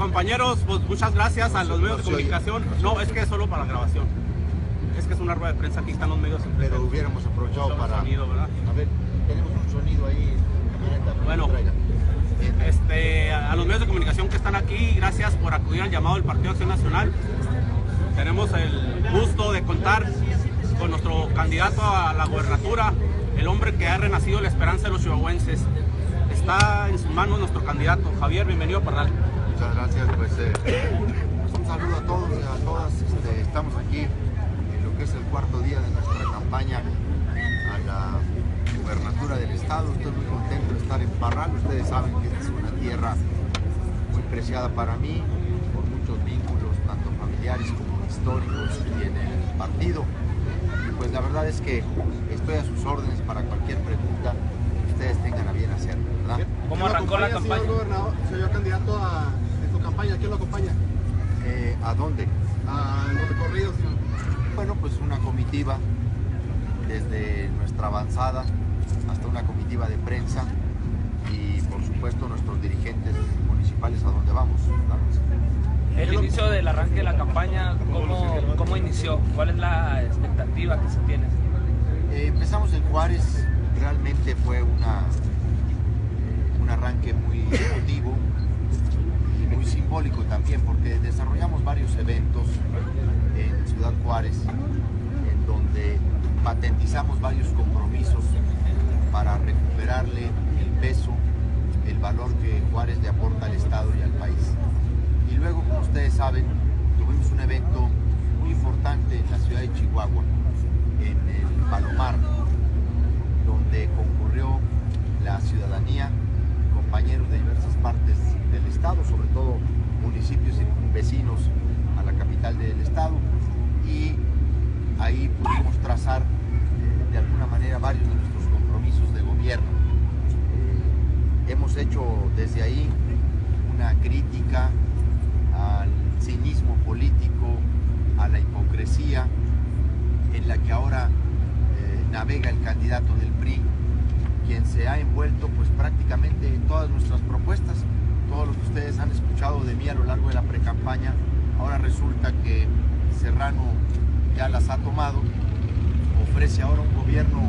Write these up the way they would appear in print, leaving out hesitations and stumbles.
compañeros, pues muchas gracias a los medios de comunicación. No, es que es solo para la grabación. Es que es una rueda de prensa, aquí están los medios. Pero hubiéramos aprovechado para... Sonido, ¿verdad? A ver, tenemos un sonido ahí. Bueno, a los medios de comunicación que están aquí, gracias por acudir al llamado del Partido Acción Nacional. Tenemos el gusto de contar con nuestro candidato a la gubernatura, el hombre que ha renacido la esperanza de los chihuahuenses. Está en sus manos nuestro candidato. Javier, bienvenido a Parral. Muchas gracias, pues un saludo a todos y a todas. Estamos aquí en lo que es el cuarto día de nuestra campaña a la gubernatura del estado. Estoy muy contento de estar en Parral. Ustedes saben que esta es una tierra muy preciada para mí, por muchos vínculos, tanto familiares como históricos, y en el partido. Y pues la verdad es que estoy a sus órdenes para cualquier pregunta que ustedes tengan a bien hacer, ¿verdad? ¿Cómo arrancó la campaña? Señor gobernador, señor candidato en su campaña, ¿quién lo acompaña? ¿A dónde? A los recorridos, señor. Bueno, pues una comitiva, desde nuestra avanzada hasta una comitiva de prensa y por supuesto nuestros dirigentes municipales a donde vamos, ¿verdad? El inicio del arranque de la campaña, ¿cómo inició? ¿Cuál es la expectativa que se tiene? Empezamos en Juárez, realmente fue un arranque muy emotivo y muy simbólico también, porque desarrollamos varios eventos en Ciudad Juárez, en donde patentizamos varios compromisos para recuperarle el peso, el valor que Juárez le aporta al Estado y al país. Y luego, como ustedes saben, tuvimos un evento muy importante en la ciudad de Chihuahua, en el Palomar, donde concurrió la ciudadanía, compañeros de diversas partes del estado, sobre todo municipios vecinos a la capital del estado, y ahí pudimos trazar de alguna manera varios de nuestros compromisos de gobierno. Hemos hecho desde ahí una crítica al cinismo político, a la hipocresía en la que ahora navega el candidato del PRI, quien se ha envuelto pues prácticamente en todas nuestras propuestas. Todo lo que ustedes han escuchado de mí a lo largo de la precampaña, ahora resulta que Serrano ya las ha tomado, ofrece ahora un gobierno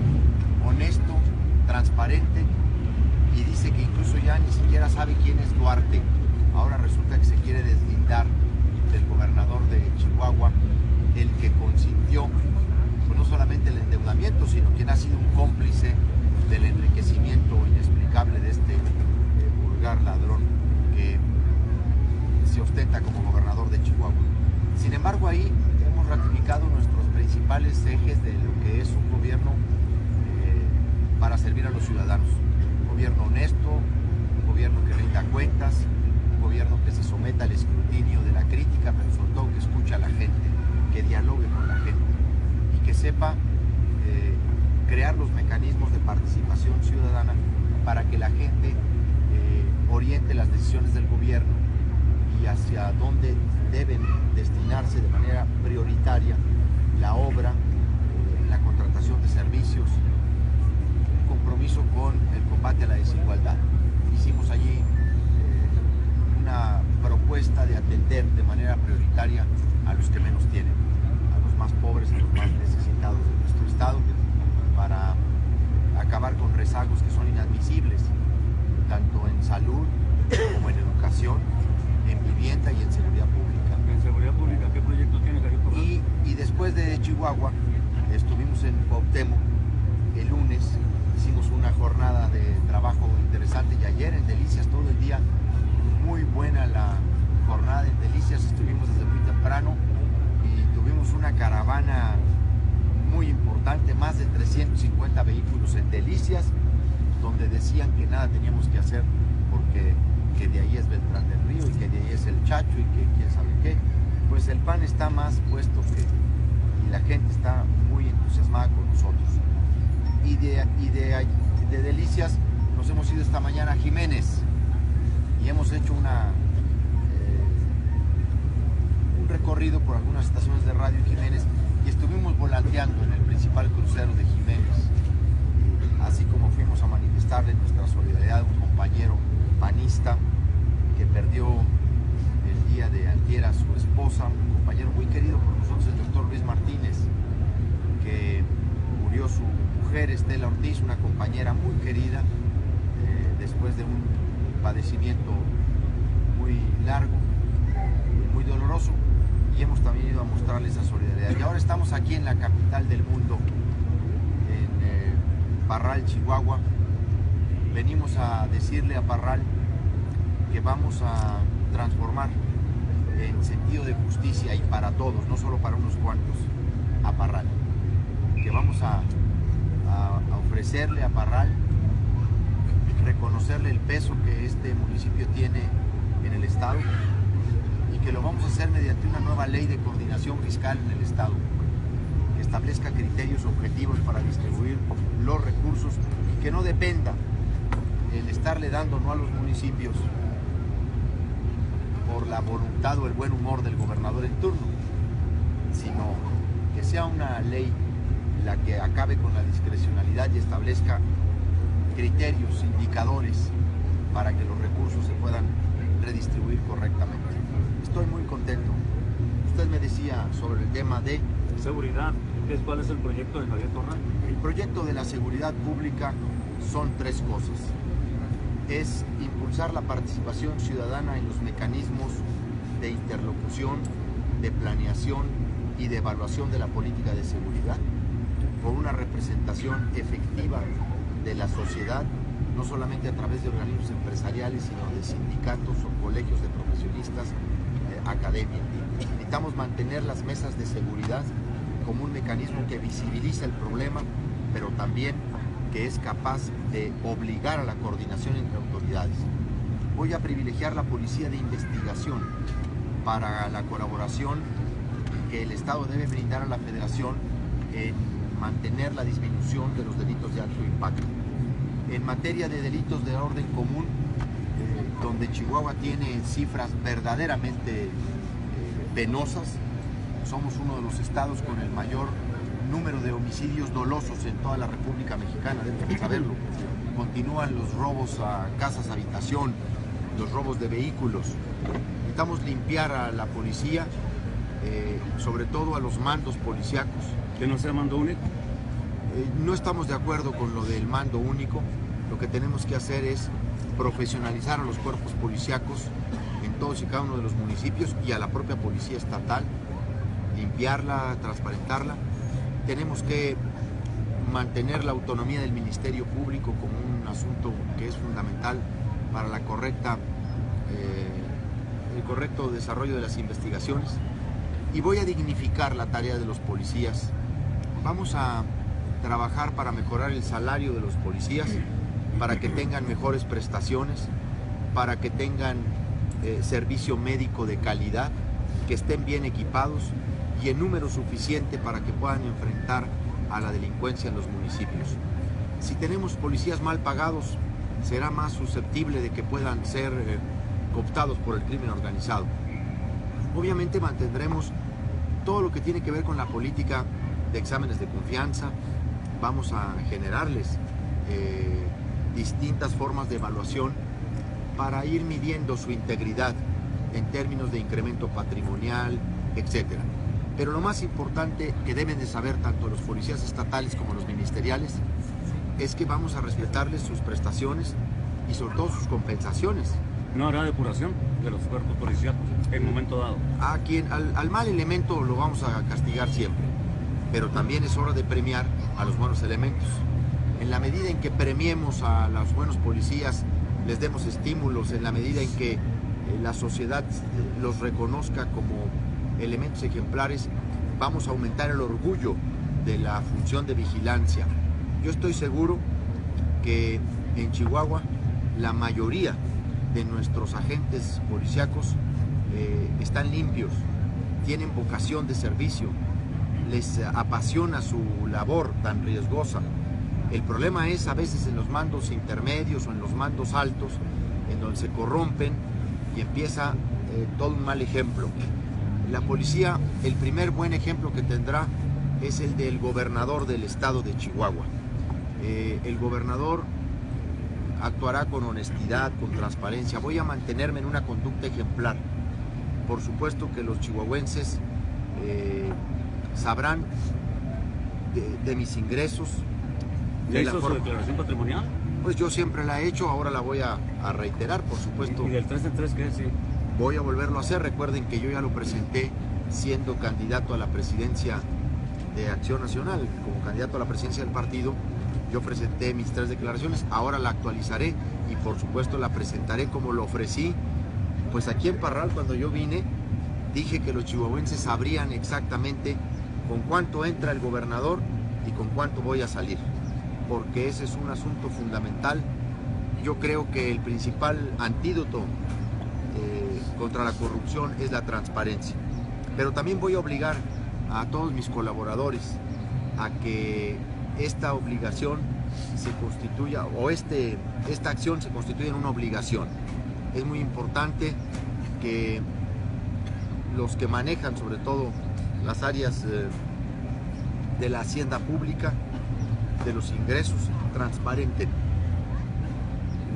honesto, transparente, y dice que incluso ya ni siquiera sabe quién es Duarte. Ahora resulta que se quiere deslindar del gobernador de Chihuahua, el que consintió pues no solamente el endeudamiento, sino quien ha sido un cómplice del enriquecimiento inexplicable de este vulgar ladrón que se ostenta como gobernador de Chihuahua. Sin embargo, ahí hemos ratificado nuestros principales ejes de lo que es un gobierno para servir a los ciudadanos. Un gobierno honesto, un gobierno que rinda cuentas, un gobierno que se someta al escrutinio de la crítica, pero sobre todo que escuche a la gente, que dialogue con la gente y que sepa crear los mecanismos de participación ciudadana para que la gente oriente las decisiones del gobierno y hacia dónde deben destinarse de manera prioritaria la obra, la contratación de servicios, un compromiso con el combate a la desigualdad. Hicimos allí una propuesta de atender de manera prioritaria a los que menos tienen, a los más pobres, a los más necesitados de nuestro estado, para acabar con rezagos que son inadmisibles, tanto en salud como en educación, en vivienda y en seguridad pública. ¿En seguridad pública qué proyectos tiene Carito? Y después de Chihuahua, estuvimos en Cuauhtémoc el lunes, hicimos una jornada de trabajo interesante, y ayer en Delicias todo el día, muy buena la jornada en Delicias, estuvimos desde muy temprano y tuvimos una caravana muy importante, más de 350 vehículos en Delicias, donde decían que nada teníamos que hacer porque que de ahí es Beltrán del Río y que de ahí es el Chacho y que quién sabe qué. Pues el PAN está más puesto que, y la gente está muy entusiasmada con nosotros. Y de Delicias nos hemos ido esta mañana a Jiménez y hemos hecho un recorrido por algunas estaciones de radio en Jiménez y estuvimos volanteando en el principal crucero de Jiménez, así como fuimos a manifestarle nuestra solidaridad a un compañero panista que perdió el Mendoza, un compañero muy querido por nosotros, el doctor Luis Martínez, que murió su mujer Estela Ortiz, una compañera muy querida, después de un padecimiento muy largo y muy doloroso, y hemos también ido a mostrarle esa solidaridad. Y ahora estamos aquí en la capital del mundo, en Parral, Chihuahua. Venimos a decirle a Parral que vamos a transformar en sentido de justicia y para todos, no solo para unos cuantos, a Parral. Que vamos a ofrecerle a Parral, reconocerle el peso que este municipio tiene en el Estado, y que lo vamos a hacer mediante una nueva ley de coordinación fiscal en el Estado, que establezca criterios objetivos para distribuir los recursos y que no dependa el estarle dando no a los municipios por la voluntad o el buen humor del gobernador en turno, sino que sea una ley la que acabe con la discrecionalidad y establezca criterios, indicadores para que los recursos se puedan redistribuir correctamente. Estoy muy contento. Usted me decía sobre el tema de Seguridad, ¿cuál es el proyecto de Javier Corral? el proyecto de la seguridad pública. Son tres cosas. Es impulsar la participación ciudadana en los mecanismos de interlocución, de planeación y de evaluación de la política de seguridad, con una representación efectiva de la sociedad, no solamente a través de organismos empresariales, sino de sindicatos o colegios de profesionistas, academia. Necesitamos mantener las mesas de seguridad como un mecanismo que visibiliza el problema, pero también que es capaz de obligar a la coordinación entre autoridades. Voy a privilegiar la policía de investigación para la colaboración que el Estado debe brindar a la Federación en mantener la disminución de los delitos de alto impacto. En materia de delitos de orden común, donde Chihuahua tiene cifras verdaderamente penosas, somos uno de los estados con el mayor número de homicidios dolosos en toda la República Mexicana, deben saberlo. Continúan los robos a casas, habitación, los robos de vehículos. Necesitamos limpiar a la policía, sobre todo a los mandos policíacos. ¿Que no sea mando único? No estamos de acuerdo con lo del mando único. Lo que tenemos que hacer es profesionalizar a los cuerpos policíacos en todos y cada uno de los municipios y a la propia policía estatal, limpiarla, transparentarla. Tenemos que mantener la autonomía del Ministerio Público como un asunto que es fundamental para el correcto desarrollo de las investigaciones, y voy a dignificar la tarea de los policías. Vamos a trabajar para mejorar el salario de los policías, para que tengan mejores prestaciones, para que tengan servicio médico de calidad, que estén bien equipados y en número suficiente para que puedan enfrentar a la delincuencia en los municipios. Si tenemos policías mal pagados, será más susceptible de que puedan ser cooptados por el crimen organizado. Obviamente mantendremos todo lo que tiene que ver con la política de exámenes de confianza. Vamos a generarles distintas formas de evaluación para ir midiendo su integridad en términos de incremento patrimonial, etcétera. Pero lo más importante que deben de saber tanto los policías estatales como los ministeriales es que vamos a respetarles sus prestaciones y sobre todo sus compensaciones. ¿No habrá depuración de los cuerpos policíacos en momento dado? Al mal elemento lo vamos a castigar siempre, pero también es hora de premiar a los buenos elementos. En la medida en que premiemos a los buenos policías, les demos estímulos, en la medida en que la sociedad los reconozca como elementos ejemplares, vamos a aumentar el orgullo de la función de vigilancia. Yo estoy seguro que en Chihuahua la mayoría de nuestros agentes policíacos están limpios, tienen vocación de servicio, les apasiona su labor tan riesgosa. El problema es a veces en los mandos intermedios o en los mandos altos, en donde se corrompen y empieza todo un mal ejemplo. La policía, el primer buen ejemplo que tendrá es el del gobernador del estado de Chihuahua. El gobernador actuará con honestidad, con transparencia. Voy a mantenerme en una conducta ejemplar por supuesto que los chihuahuenses sabrán de mis ingresos. ¿Ya hizo su declaración patrimonial? Pues yo siempre la he hecho, ahora la voy a reiterar, por supuesto. ¿Y del 3 en 3 qué? Sí. Voy a volverlo a hacer. Recuerden que yo ya lo presenté siendo candidato a la presidencia de Acción Nacional, como candidato a la presidencia del partido. Yo presenté mis 3 declaraciones, ahora la actualizaré y por supuesto la presentaré como lo ofrecí. Pues aquí en Parral, cuando yo vine, dije que los chihuahuenses sabrían exactamente con cuánto entra el gobernador y con cuánto voy a salir, porque ese es un asunto fundamental. Yo creo que el principal antídoto contra la corrupción es la transparencia, pero también voy a obligar a todos mis colaboradores a que esta obligación se constituya, o esta acción se constituya en una obligación. Es muy importante que los que manejan sobre todo las áreas de la hacienda pública, de los ingresos, transparenten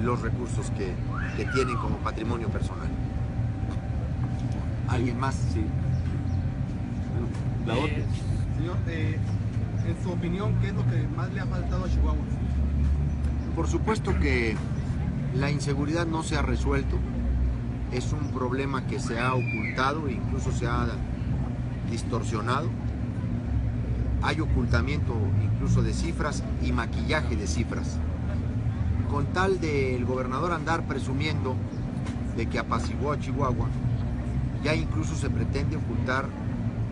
los recursos que tienen como patrimonio personal. ¿Alguien más? Sí. Bueno, la otra. Señor, en su opinión, ¿qué es lo que más le ha faltado a Chihuahua? Por supuesto que la inseguridad no se ha resuelto. Es un problema que se ha ocultado e incluso se ha distorsionado. Hay ocultamiento incluso de cifras y maquillaje de cifras. Con tal del gobernador andar presumiendo de que apaciguó a Chihuahua, ya incluso se pretende ocultar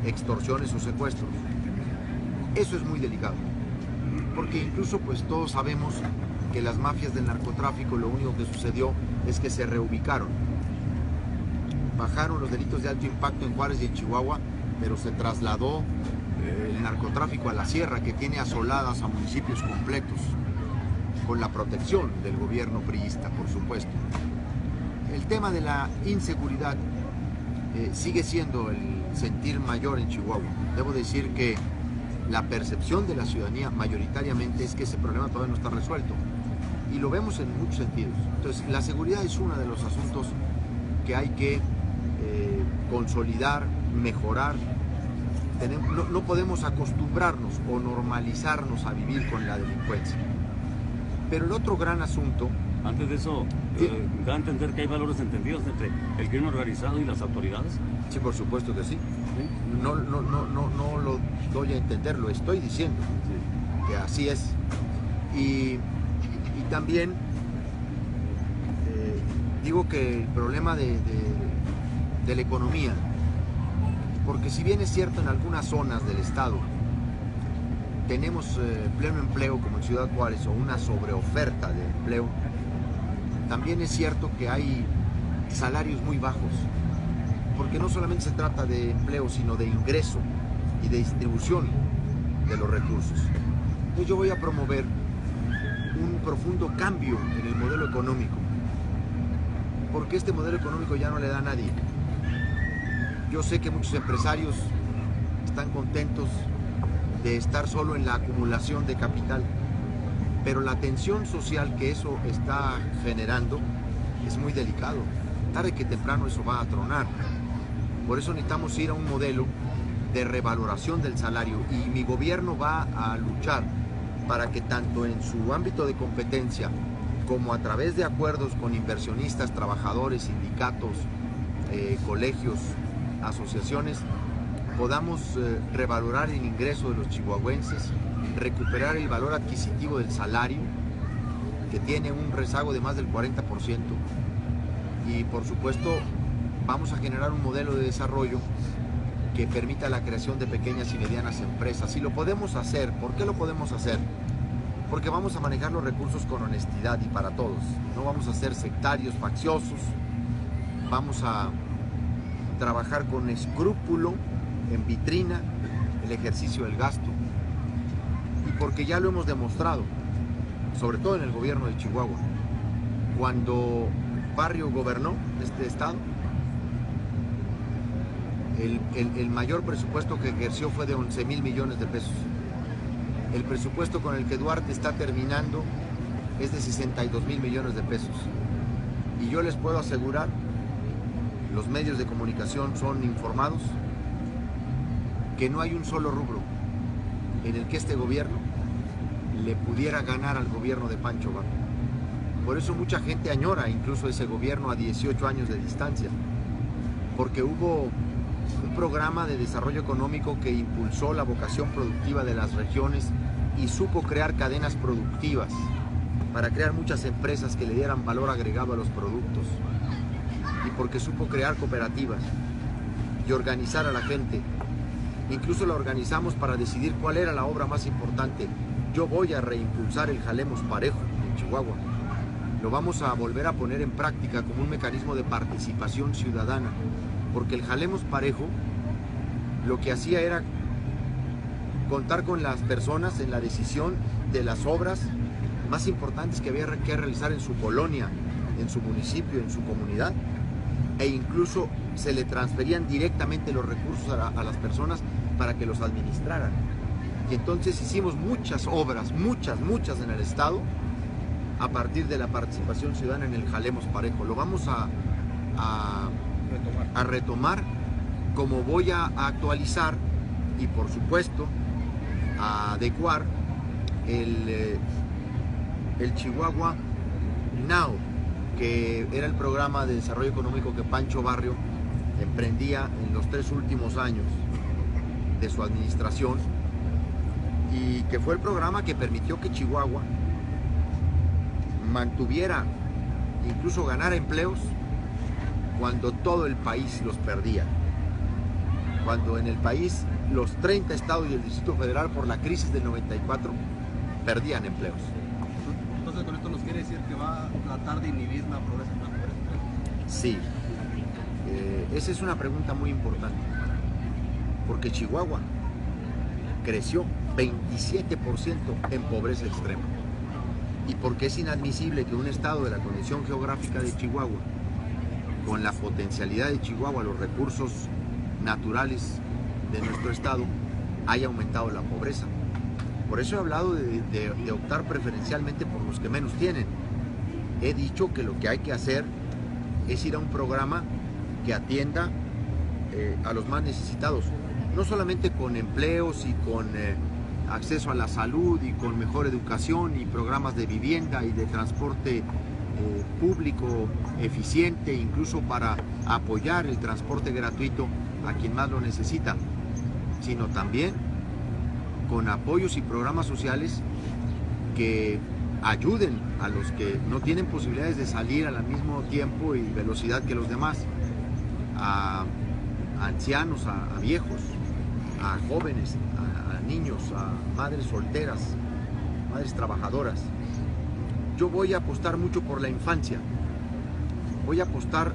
extorsiones o secuestros. Eso es muy delicado, porque incluso pues todos sabemos que las mafias del narcotráfico, lo único que sucedió es que se reubicaron. Bajaron los delitos de alto impacto en Juárez y en Chihuahua, pero se trasladó el narcotráfico a la sierra, que tiene asoladas a municipios completos, con la protección del gobierno priista, por supuesto. El tema de la inseguridad sigue siendo el sentir mayor en Chihuahua. Debo decir que la percepción de la ciudadanía mayoritariamente es que ese problema todavía no está resuelto, y lo vemos en muchos sentidos. Entonces, la seguridad es uno de los asuntos que hay que consolidar, mejorar. No podemos acostumbrarnos o normalizarnos a vivir con la delincuencia. Pero el otro gran asunto... Antes de eso, ¿da a entender que hay valores entendidos entre el crimen organizado y las autoridades? Sí, por supuesto que sí. No lo doy a entender, lo estoy diciendo, que así es. Y también digo que el problema de la economía, porque si bien es cierto en algunas zonas del estado tenemos pleno empleo como en Ciudad Juárez o una sobreoferta de empleo, también es cierto que hay salarios muy bajos, porque no solamente se trata de empleo, sino de ingreso y de distribución de los recursos. Entonces yo voy a promover un profundo cambio en el modelo económico, porque este modelo económico ya no le da a nadie. Yo sé que muchos empresarios están contentos de estar solo en la acumulación de capital, pero la tensión social que eso está generando es muy delicado. Tarde que temprano eso va a tronar. Por eso necesitamos ir a un modelo de revaloración del salario, y mi gobierno va a luchar para que tanto en su ámbito de competencia como a través de acuerdos con inversionistas, trabajadores, sindicatos, colegios, asociaciones, podamos revalorar el ingreso de los chihuahuenses, recuperar el valor adquisitivo del salario, que tiene un rezago de más del 40%, y por supuesto vamos a generar un modelo de desarrollo que permita la creación de pequeñas y medianas empresas. Y lo podemos hacer. ¿Por qué lo podemos hacer? Porque vamos a manejar los recursos con honestidad y para todos. No vamos a ser sectarios, facciosos. Vamos a trabajar con escrúpulo, en vitrina, el ejercicio del gasto. Y porque ya lo hemos demostrado, sobre todo en el gobierno de Chihuahua. Cuando Barrio gobernó este estado, el mayor presupuesto que ejerció fue de 11,000 millones de pesos. El presupuesto con el que Duarte está terminando es de 62,000 millones de pesos. Y yo les puedo asegurar los medios de comunicación son informados, que no hay un solo rubro en el que este gobierno le pudiera ganar al gobierno de Pancho Barrio. Por eso mucha gente añora incluso ese gobierno a 18 años de distancia, porque hubo un programa de desarrollo económico que impulsó la vocación productiva de las regiones y supo crear cadenas productivas para crear muchas empresas que le dieran valor agregado a los productos, y porque supo crear cooperativas y organizar a la gente. Incluso la organizamos para decidir cuál era la obra más importante. Yo voy a reimpulsar el Jalemos Parejo en Chihuahua. Lo vamos a volver a poner en práctica como un mecanismo de participación ciudadana, porque el Jalemos Parejo lo que hacía era contar con las personas en la decisión de las obras más importantes que había que realizar en su colonia, en su municipio, en su comunidad, e incluso se le transferían directamente los recursos a las personas para que los administraran. Y entonces hicimos muchas obras, muchas en el estado, a partir de la participación ciudadana en el Jalemos Parejo. Lo vamos a retomar, como voy a actualizar y por supuesto a adecuar el Chihuahua Now, que era el programa de desarrollo económico que Pancho Barrio emprendía en los 3 últimos años de su administración, y que fue el programa que permitió que Chihuahua mantuviera, incluso ganara empleos cuando todo el país los perdía. Cuando en el país los 30 estados y el Distrito Federal, por la crisis del 94, perdían empleos. Entonces, con esto nos quiere decir que va a tratar de inhibir la pobreza. Sí, esa es una pregunta muy importante, porque Chihuahua creció 27% en pobreza extrema, y porque es inadmisible que un estado de la condición geográfica de Chihuahua, con la potencialidad de Chihuahua, los recursos naturales de nuestro estado, haya aumentado la pobreza. Por eso he hablado de optar preferencialmente por los que menos tienen. He dicho que lo que hay que hacer es ir a un programa que atienda a los más necesitados, no solamente con empleos y con acceso a la salud y con mejor educación y programas de vivienda y de transporte público eficiente, incluso para apoyar el transporte gratuito a quien más lo necesita, sino también con apoyos y programas sociales que ayuden a los que no tienen posibilidades de salir al mismo tiempo y velocidad que los demás, a ancianos, a viejos, a jóvenes, a niños, a madres solteras, madres trabajadoras. Yo voy a apostar mucho por la infancia, voy a apostar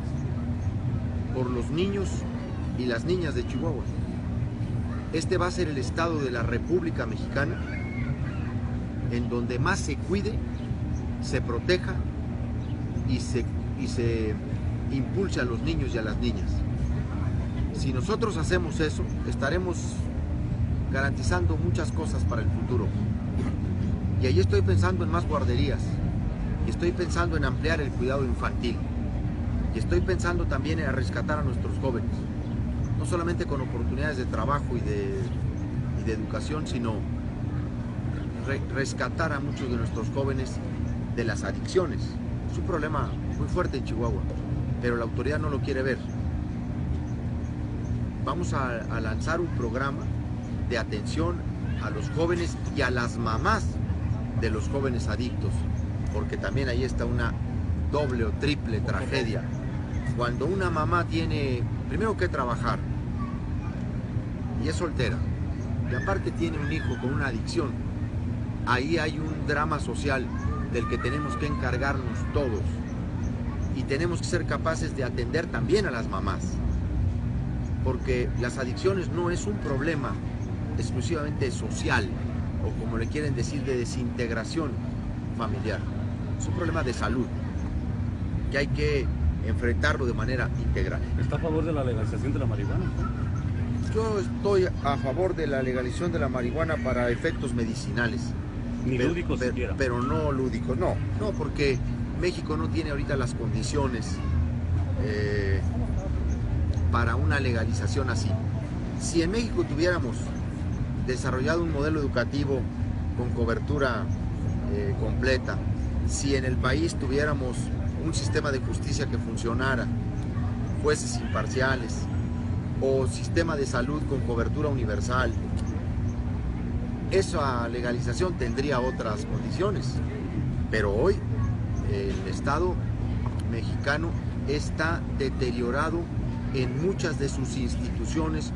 por los niños y las niñas de Chihuahua. Este va a ser el estado de la República Mexicana en donde más se cuide, se proteja y se impulse a los niños y a las niñas. Si nosotros hacemos eso, estaremos garantizando muchas cosas para el futuro. Y ahí estoy pensando en más guarderías, y estoy pensando en ampliar el cuidado infantil, y estoy pensando también en rescatar a nuestros jóvenes, no solamente con oportunidades de trabajo y de educación, sino rescatar a muchos de nuestros jóvenes de las adicciones. Es un problema muy fuerte en Chihuahua, pero la autoridad no lo quiere ver. Vamos a lanzar un programa de atención a los jóvenes y a las mamás de los jóvenes adictos, porque también ahí está una doble o triple tragedia. Cuando una mamá tiene primero que trabajar y es soltera, y aparte tiene un hijo con una adicción, ahí hay un drama social del que tenemos que encargarnos todos, y tenemos que ser capaces de atender también a las mamás, porque las adicciones no es un problema exclusivamente social, o como le quieren decir, de desintegración familiar. Es un problema de salud que hay que enfrentarlo de manera integral. ¿Está a favor de la legalización de la marihuana? Yo estoy a favor de la legalización de la marihuana para efectos medicinales. Ni lúdicos siquiera. Pero no lúdicos, no, porque México no tiene ahorita las condiciones para una legalización así. Si en México tuviéramos desarrollado un modelo educativo con cobertura completa, si en el país tuviéramos un sistema de justicia que funcionara, jueces imparciales, o sistema de salud con cobertura universal, esa legalización tendría otras condiciones. Pero hoy el Estado mexicano está deteriorado en muchas de sus instituciones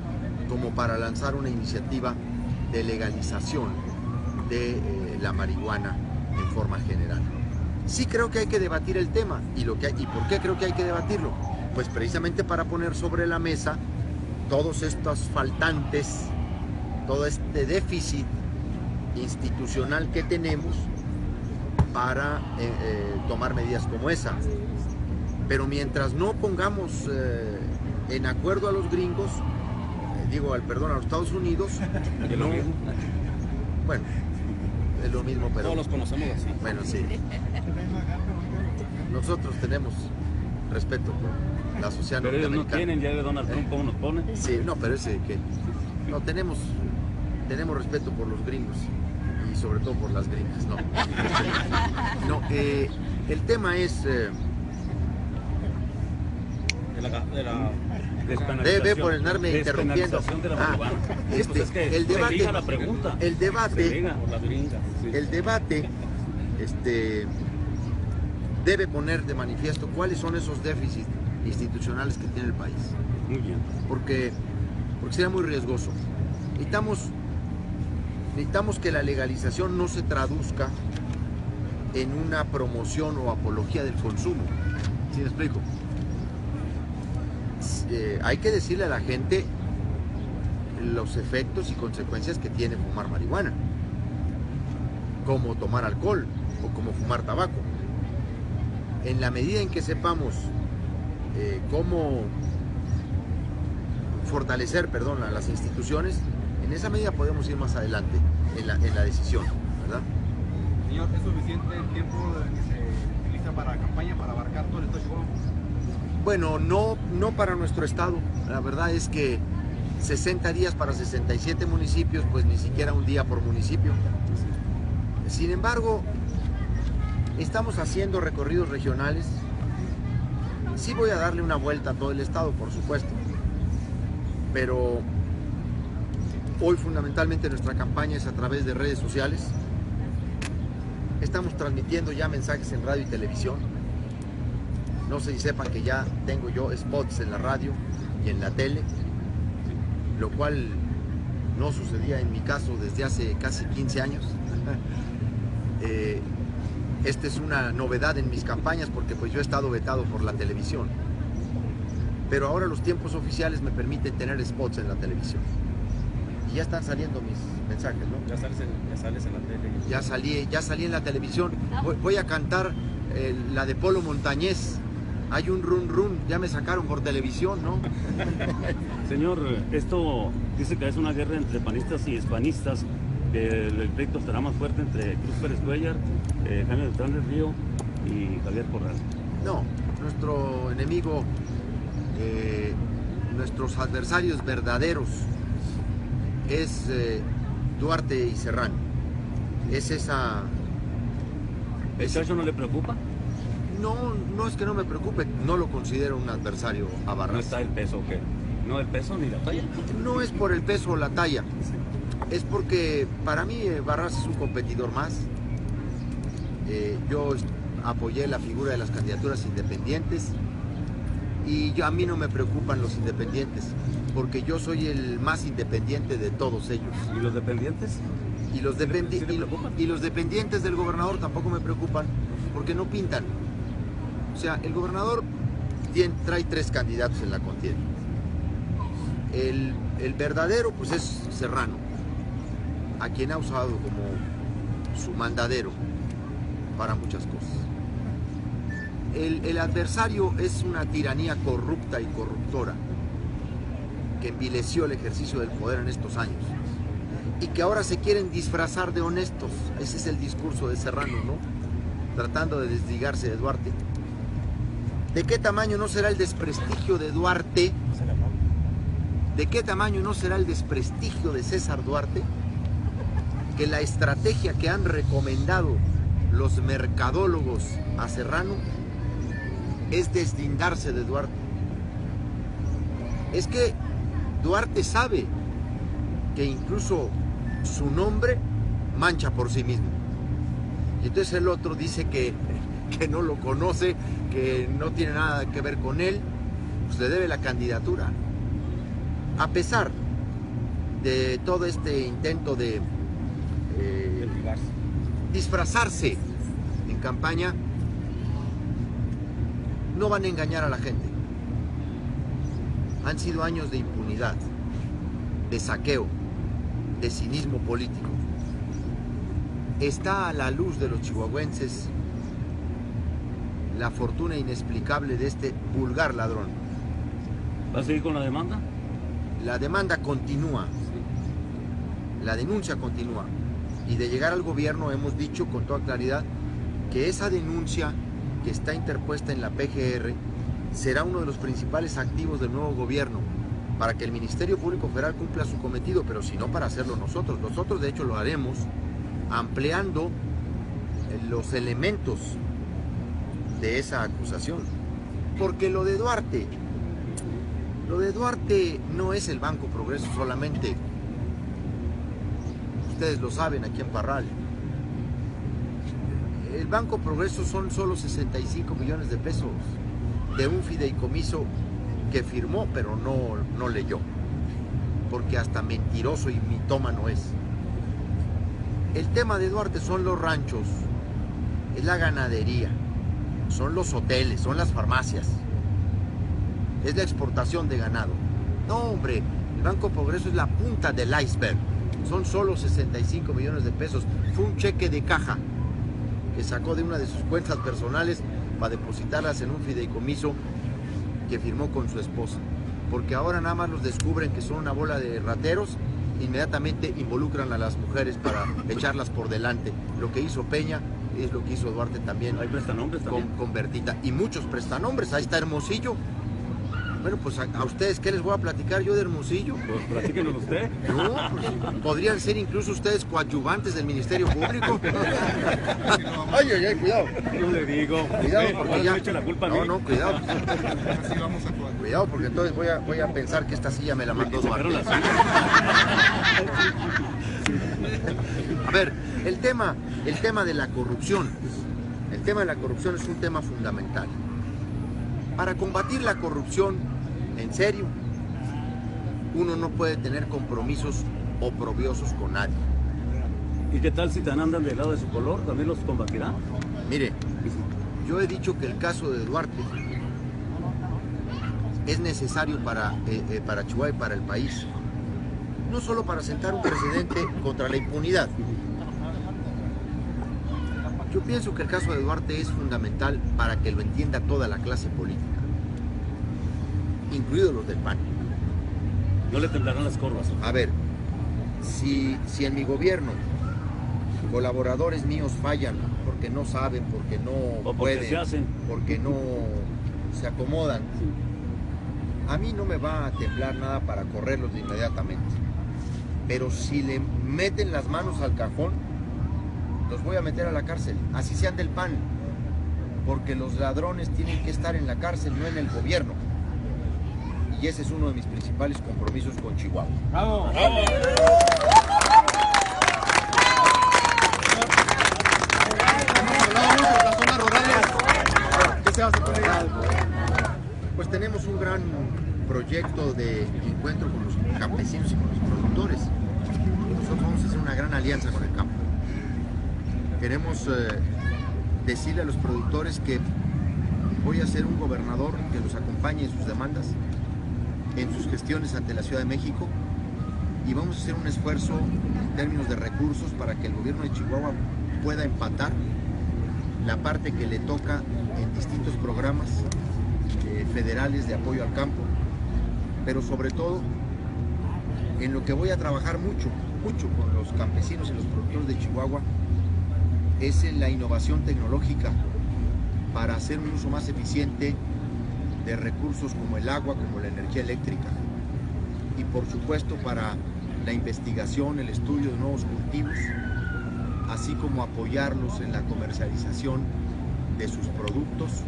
como para lanzar una iniciativa de legalización de la marihuana en forma general. Sí creo que hay que debatir el tema. ¿Y por qué creo que hay que debatirlo? Pues precisamente para poner sobre la mesa todos estos faltantes, todo este déficit institucional que tenemos para tomar medidas como esa. Pero mientras no pongamos en acuerdo a los gringos, a los Estados Unidos, ¿Es lo mismo? bueno, es lo mismo, pero... Todos los conocemos así. Bueno, sí. Nosotros tenemos respeto por la sociedad Pero ellos no norteamericana. tienen, ya de Donald Trump, ¿cómo nos pone? Sí, no, pero ese que... No, tenemos respeto por los gringos y sobre todo por las gringas, ¿no? No, el tema es... Debe por andarme interrumpiendo. Despenalización de la marihuana. Pues es que el debate, se liga la pregunta. el debate, Se liga por la gringa, sí. el debate, debe poner de manifiesto cuáles son esos déficits institucionales que tiene el país. Muy bien. Porque sería muy riesgoso. Necesitamos que la legalización no se traduzca en una promoción o apología del consumo. ¿Sí me explico? Hay que decirle a la gente los efectos y consecuencias que tiene fumar marihuana, como tomar alcohol o como fumar tabaco. En la medida en que sepamos cómo fortalecer, a las instituciones, en esa medida podemos ir más adelante en la decisión, ¿verdad? Señor, ¿es suficiente el tiempo que se utiliza para la campaña para abarcar todo el estado de Chihuahua? Bueno, no para nuestro estado. La verdad es que 60 días para 67 municipios, pues ni siquiera un día por municipio. Sin embargo, estamos haciendo recorridos regionales. Sí voy a darle una vuelta a todo el estado, por supuesto. Pero hoy fundamentalmente nuestra campaña es a través de redes sociales. Estamos transmitiendo ya mensajes en radio y televisión. No sé si sepan que ya tengo yo spots en la radio y en la tele, lo cual no sucedía en mi caso desde hace casi 15 años. Esta es una novedad en mis campañas porque pues yo he estado vetado por la televisión. Pero ahora los tiempos oficiales me permiten tener spots en la televisión. Y ya están saliendo mis mensajes, ¿no? Ya sales en la tele. Ya salí en la televisión. Voy a cantar la de Polo Montañés. Hay un run run, ya me sacaron por televisión, ¿no? Señor, esto dice que es una guerra entre panistas y hispanistas, que el pleito estará más fuerte entre Cruz Pérez Cuellar, Jaime Beltrán del Río y Javier Corral. No, nuestro enemigo, nuestros adversarios verdaderos es Duarte y Serrano. Es esa... ¿El Chacho no le preocupa? No es que no me preocupe, no lo considero un adversario a Barras. ¿No está el peso o qué? ¿No el peso ni la talla? No es por el peso o la talla, es porque para mí Barras es un competidor más. Yo apoyé la figura de las candidaturas independientes y a mí no me preocupan los independientes, porque yo soy el más independiente de todos ellos. ¿Y los dependientes? Y los dependientes del gobernador tampoco me preocupan, porque no pintan. O sea, el gobernador trae 3 candidatos en la contienda. El verdadero, pues es Serrano, a quien ha usado como su mandadero para muchas cosas. El adversario es una tiranía corrupta y corruptora que envileció el ejercicio del poder en estos años y que ahora se quieren disfrazar de honestos. Ese es el discurso de Serrano, ¿no? Tratando de desligarse de Duarte. ¿De qué tamaño no será el desprestigio de Duarte? ¿De qué tamaño no será el desprestigio de César Duarte? Que la estrategia que han recomendado los mercadólogos a Serrano es deslindarse de Duarte. Es que Duarte sabe que incluso su nombre mancha por sí mismo. Y entonces el otro dice que no lo conoce, que no tiene nada que ver con él, pues le debe la candidatura. A pesar de todo este intento de disfrazarse en campaña, no van a engañar a la gente. Han sido años de impunidad, de saqueo, de cinismo político. Está a la luz de los chihuahuenses la fortuna inexplicable de este vulgar ladrón. ¿Va a seguir con la demanda? La demanda continúa, la denuncia continúa, y de llegar al gobierno hemos dicho con toda claridad que esa denuncia que está interpuesta en la PGR será uno de los principales activos del nuevo gobierno para que el Ministerio Público Federal cumpla su cometido, pero si no, para hacerlo nosotros. Nosotros de hecho lo haremos ampliando los elementos de esa acusación, porque lo de Duarte no es el Banco Progreso solamente. Ustedes lo saben aquí en Parral. El Banco Progreso son solo 65 millones de pesos de un fideicomiso que firmó pero no leyó, porque hasta mentiroso y mitómano es. El tema de Duarte son los ranchos, es la ganadería, son los hoteles, son las farmacias, es la exportación de ganado. No, hombre, el Banco Progreso es la punta del iceberg. Son solo 65 millones de pesos. Fue un cheque de caja que sacó de una de sus cuentas personales para depositarlas en un fideicomiso que firmó con su esposa. Porque ahora nada más los descubren que son una bola de rateros, inmediatamente involucran a las mujeres para echarlas por delante. Lo que hizo Peña es lo que hizo Duarte también. ¿Hay prestanombres también? Con Bertita. Y muchos prestanombres. Ahí está Hermosillo. Bueno, pues a ustedes, ¿qué les voy a platicar yo de Hermosillo? Pues platíquenos usted. No, pues, podrían ser incluso ustedes coadyuvantes del Ministerio Público. Ay, cuidado. No le digo. Cuidado, porque no ya... me eche la culpa a mí. No, cuidado. Así vamos a actuar. Cuidado, porque entonces voy a pensar que esta silla me la mandó Sacaron Duarte. la silla. A ver, el tema de la corrupción. El tema de la corrupción es un tema fundamental. Para combatir la corrupción en serio, uno no puede tener compromisos oprobiosos con nadie. ¿Y qué tal si te andan del lado de su color? ¿También los combatirá? Mire, yo he dicho que el caso de Duarte es necesario para Chihuahua y para el país. No solo para sentar un precedente contra la impunidad. Yo pienso que el caso de Duarte es fundamental para que lo entienda toda la clase política, incluidos los del PAN. No le temblarán las corvas. A ver, si en mi gobierno colaboradores míos fallan porque no saben, porque no porque pueden, se hacen, porque no se acomodan, a mí no me va a temblar nada para correrlos de inmediatamente. Pero si le meten las manos al cajón, los voy a meter a la cárcel, así sean del PAN, porque los ladrones tienen que estar en la cárcel, no en el gobierno. Y ese es uno de mis principales compromisos con Chihuahua. ¡Bravo! ¿Qué se hace con ella? Pues tenemos un gran proyecto de encuentro con los campesinos y con los productores. Nosotros vamos a hacer una gran alianza con el campo. Queremos decirle a los productores que voy a ser un gobernador que los acompañe en sus demandas, en sus gestiones ante la Ciudad de México, y vamos a hacer un esfuerzo en términos de recursos para que el gobierno de Chihuahua pueda empatar la parte que le toca en distintos programas federales de apoyo al campo, pero sobre todo en lo que voy a trabajar mucho con los campesinos y los productores de Chihuahua es en la innovación tecnológica para hacer un uso más eficiente de recursos como el agua, como la energía eléctrica, y por supuesto para la investigación, el estudio de nuevos cultivos, así como apoyarlos en la comercialización de sus productos,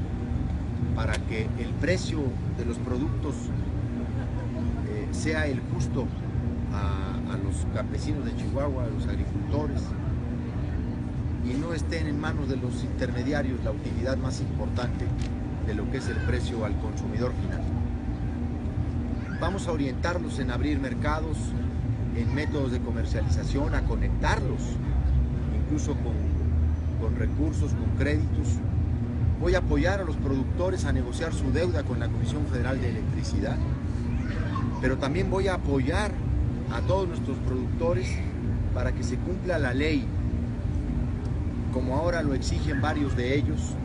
para que el precio de los productos sea el justo a los campesinos de Chihuahua, a los agricultores, y no estén en manos de los intermediarios la utilidad más importante de lo que es el precio al consumidor final. Vamos a orientarlos en abrir mercados, en métodos de comercialización, a conectarlos, incluso con recursos, con créditos. Voy a apoyar a los productores a negociar su deuda con la Comisión Federal de Electricidad, pero también voy a apoyar a todos nuestros productores para que se cumpla la ley, como ahora lo exigen varios de ellos,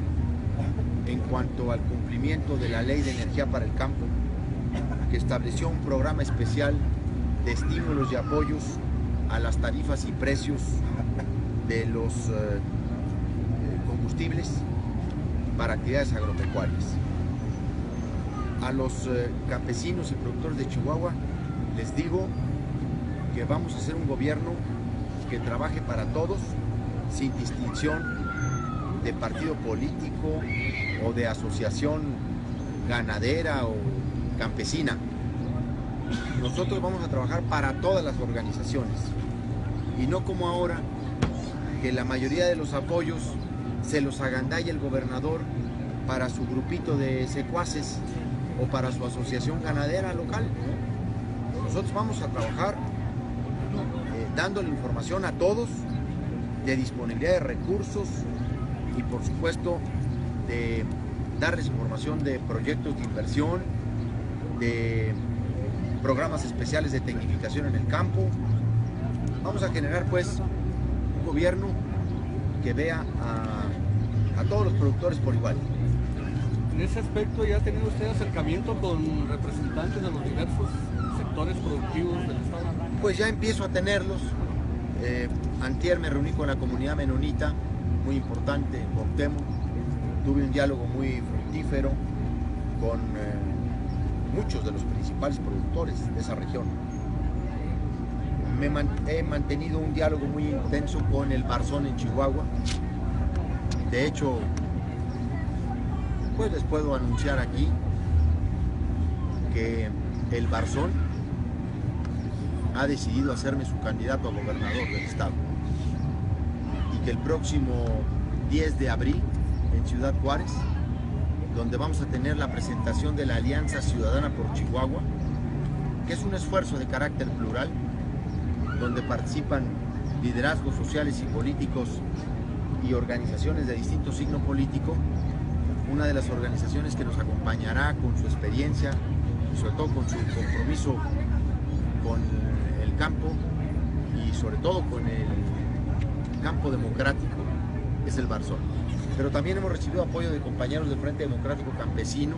en cuanto al cumplimiento de la Ley de Energía para el Campo, que estableció un programa especial de estímulos y apoyos a las tarifas y precios de los combustibles para actividades agropecuarias. A los campesinos y productores de Chihuahua les digo que vamos a hacer un gobierno que trabaje para todos, sin distinción de partido político o de asociación ganadera o campesina. Nosotros vamos a trabajar para todas las organizaciones, y no como ahora, que la mayoría de los apoyos se los agandalla el gobernador para su grupito de secuaces o para su asociación ganadera local. Nosotros vamos a trabajar dándole información a todos de disponibilidad de recursos y por supuesto de darles información de proyectos de inversión, de programas especiales de tecnificación en el campo. Vamos a generar pues un gobierno que vea a todos los productores por igual. En ese aspecto, ¿ya ha tenido usted acercamiento con representantes de los diversos sectores productivos del Estado? Pues ya empiezo a tenerlos. Antier me reuní con la comunidad menonita, muy importante en Cuauhtémoc. Tuve un diálogo muy fructífero con muchos de los principales productores de esa región. He mantenido un diálogo muy intenso con el Barzón en Chihuahua. De hecho, pues les puedo anunciar aquí que el Barzón ha decidido hacerme su candidato a gobernador del estado, y que el próximo 10 de abril en Ciudad Juárez, donde vamos a tener la presentación de la Alianza Ciudadana por Chihuahua, que es un esfuerzo de carácter plural, donde participan liderazgos sociales y políticos y organizaciones de distinto signo político. Una de las organizaciones que nos acompañará con su experiencia y sobre todo con su compromiso con el campo y sobre todo con el campo democrático es el Barzón. Pero también hemos recibido apoyo de compañeros del Frente Democrático Campesino.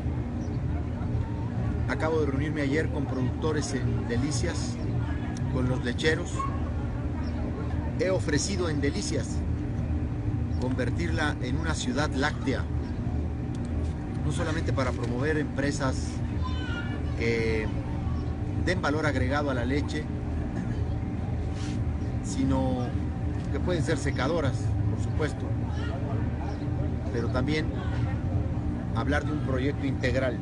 Acabo de reunirme ayer con productores en Delicias, con los lecheros. He ofrecido en Delicias convertirla en una ciudad láctea, no solamente para promover empresas que den valor agregado a la leche, sino que pueden ser secadoras, por supuesto, pero también hablar de un proyecto integral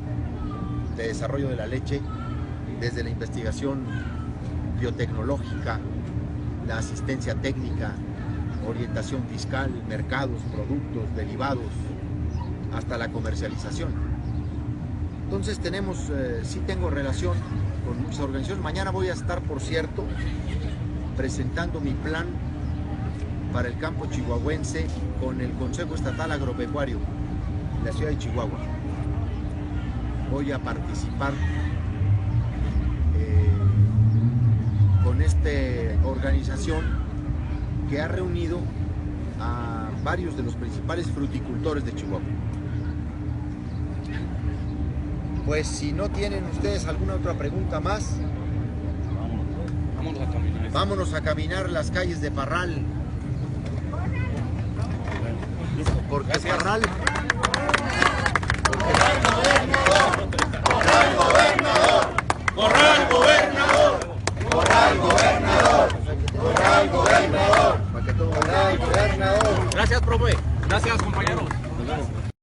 de desarrollo de la leche, desde la investigación biotecnológica, la asistencia técnica, orientación fiscal, mercados, productos, derivados, hasta la comercialización. Entonces tenemos, sí tengo relación con muchas organizaciones. Mañana voy a estar, por cierto, presentando mi plan para el campo chihuahuense con el Consejo Estatal Agropecuario en la ciudad de Chihuahua. Voy a participar con esta organización que ha reunido a varios de los principales fruticultores de Chihuahua. Pues si no tienen ustedes alguna otra pregunta más, vámonos a caminar las calles de Parral. Porque Parral